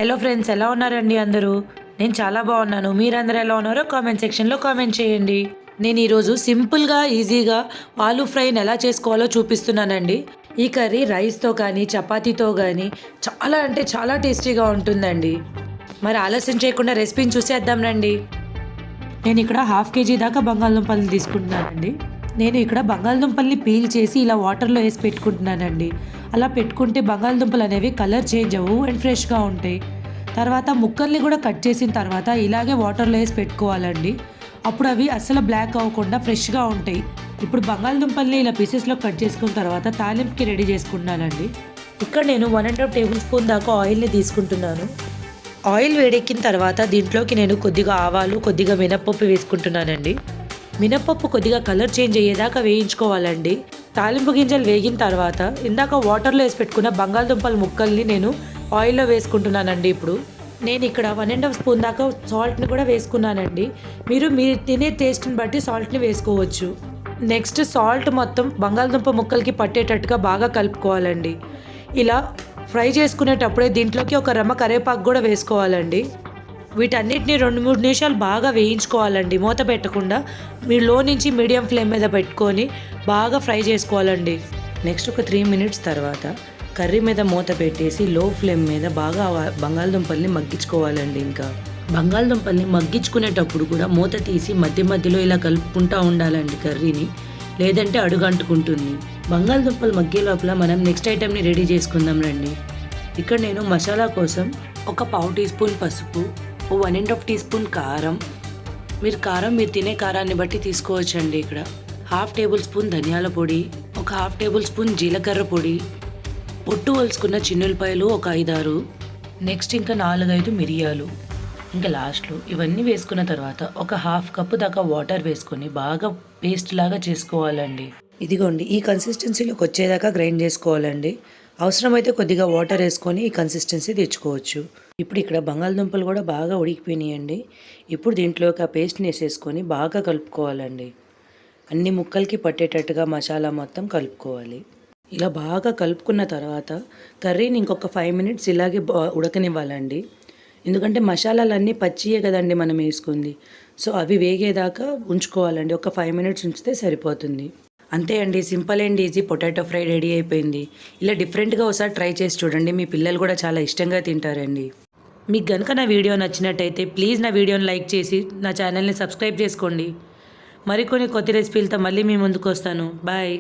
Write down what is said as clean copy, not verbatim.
Hello friends, ఎలా ఉన్నారండి అందరూ? నేను చాలా బాగున్నాను. మీరందరూ ఎలా ఉన్నారో కామెంట్ సెక్షన్లో కామెంట్ చేయండి. నేను ఈరోజు సింపుల్గా ఈజీగా ఆలూ ఫ్రైని ఎలా చేసుకోవాలో చూపిస్తున్నానండి. ఈ కర్రీ రైస్తో కానీ చపాతీతో కానీ చాలా అంటే చాలా టేస్టీగా ఉంటుందండి. మరి ఆలస్యం చేయకుండా రెసిపీని చూసేద్దాం రండి. నేను ఇక్కడ హాఫ్ కేజీ దాకా బంగాళదుంపలు తీసుకుంటున్నానండి. నేను ఇక్కడ బంగాళదుంపల్ని పీల్ చేసి ఇలా వాటర్లో వేసి పెట్టుకుంటున్నానండి. అలా పెట్టుకుంటే బంగాళదుంపలు అనేవి కలర్ చేంజ్ అవ్వవు అండ్ ఫ్రెష్గా ఉంటాయి. తర్వాత ముక్కల్ని కూడా కట్ చేసిన తర్వాత ఇలాగే వాటర్లో వేసి పెట్టుకోవాలండి. అప్పుడు అవి అస్సలు బ్లాక్ అవ్వకుండా ఫ్రెష్గా ఉంటాయి. ఇప్పుడు బంగాళదుంపల్ని ఇలా పీసెస్లో కట్ చేసుకున్న తర్వాత తాలింపుకి రెడీ చేసుకుంటున్నానండి. ఇక్కడ నేను 1.5 టేబుల్ స్పూన్ దాకా ఆయిల్ని తీసుకుంటున్నాను. ఆయిల్ వేడెక్కిన తర్వాత దీంట్లోకి నేను కొద్దిగా ఆవాలు, కొద్దిగా మినప్పప్పు వేసుకుంటున్నానండి. మినప్పప్పు కొద్దిగా కలర్ చేంజ్ అయ్యేదాకా వేయించుకోవాలండి. తాలింపు గింజలు వేగిన తర్వాత ఇందాక వాటర్లో వేసి పెట్టుకున్న బంగాళదుంపల ముక్కల్ని నేను ఆయిల్లో వేసుకుంటున్నానండి. ఇప్పుడు నేను ఇక్కడ 1.5 స్పూన్ దాకా సాల్ట్ని కూడా వేసుకున్నానండి. మీరు తినే టేస్ట్ని బట్టి సాల్ట్ని వేసుకోవచ్చు. నెక్స్ట్ సాల్ట్ మొత్తం బంగాళదుంప ముక్కలకి పట్టేటట్టుగా బాగా కలుపుకోవాలండి. ఇలా ఫ్రై చేసుకునేటప్పుడే దీంట్లోకి ఒక రెమ్మ కరివేపాకు కూడా వేసుకోవాలండి. వీటన్నిటిని 2-3 నిమిషాలు బాగా వేయించుకోవాలండి. మూత పెట్టకుండా మీరు లో నుంచి మీడియం ఫ్లేమ్ మీద పెట్టుకొని బాగా ఫ్రై చేసుకోవాలండి. నెక్స్ట్ ఒక 3 మినిట్స్ తర్వాత కర్రీ మీద మూత పెట్టేసి లో ఫ్లేమ్ మీద బాగా బంగాళదుంపల్ని మగ్గించుకోవాలండి. ఇంకా బంగాళదుంపల్ని మగ్గించుకునేటప్పుడు కూడా మూత తీసి మధ్య మధ్యలో ఇలా కలుపుకుంటూ ఉండాలండి కర్రీని, లేదంటే అడుగంటుకుంటుంది. బంగాళదుంపలు మగ్గే లోపల మనం నెక్స్ట్ ఐటెంని రెడీ చేసుకుందాం రండి. ఇక్కడ నేను మసాలా కోసం ఒక 1/2 టీ స్పూన్ పసుపు, 1.5 టీ స్పూన్ కారం, మీరు తినే కారాన్ని బట్టి తీసుకోవచ్చండి. ఇక్కడ 1/2 టేబుల్ స్పూన్ ధనియాల పొడి, ఒక 1/2 టేబుల్ స్పూన్ జీలకర్ర పొడి, పొట్టు వలుసుకున్న చిన్నులపాయలు ఒక 5-6, నెక్స్ట్ ఇంకా 4-5 మిరియాలు, ఇంకా లాస్ట్లో ఇవన్నీ వేసుకున్న తర్వాత ఒక 1/2 కప్పు దాకా వాటర్ వేసుకొని బాగా పేస్ట్ లాగా చేసుకోవాలండి. ఇదిగోండి, ఈ కన్సిస్టెన్సీలోకి వచ్చేదాకా గ్రైండ్ చేసుకోవాలండి. అవసరమైతే కొద్దిగా వాటర్ వేసుకొని ఈ కన్సిస్టెన్సీ తెచ్చుకోవచ్చు. ఇప్పుడు ఇక్కడ బంగాళదుంపలు కూడా బాగా ఉడికిపోయినాయండి. ఇప్పుడు దీంట్లోకి ఆ పేస్ట్ని వేసేసుకొని బాగా కలుపుకోవాలండి. అన్ని ముక్కలకి పట్టేటట్టుగా మసాలా మొత్తం కలుపుకోవాలి. ఇలా బాగా కలుపుకున్న తర్వాత కర్రీని ఇంకొక 5 మినిట్స్ ఇలాగే ఉడకనివ్వాలండి. ఎందుకంటే మసాలాలన్నీ పచ్చియే కదండి మనం వేసుకుంది. సో అవి వేగేదాకా ఉంచుకోవాలండి. ఒక 5 మినిట్స్ ఉంచితే సరిపోతుంది. అంతే అండి, simple and easy potato fry ready అయిపోయింది. ఇలా డిఫరెంట్గా ఒకసారి ట్రై చేసి చూడండి, మీ పిల్లలు కూడా చాలా ఇష్టంగా తింటారండి. మీకు కనుక నా వీడియో నచ్చినట్టయితే ప్లీజ్ నా వీడియోని లైక్ చేసి నా ఛానల్ని సబ్స్క్రైబ్ చేసుకోండి. మరికొన్ని కొత్త రెసిపీలతో మళ్ళీ మీ ముందుకు వస్తాను. బాయ్.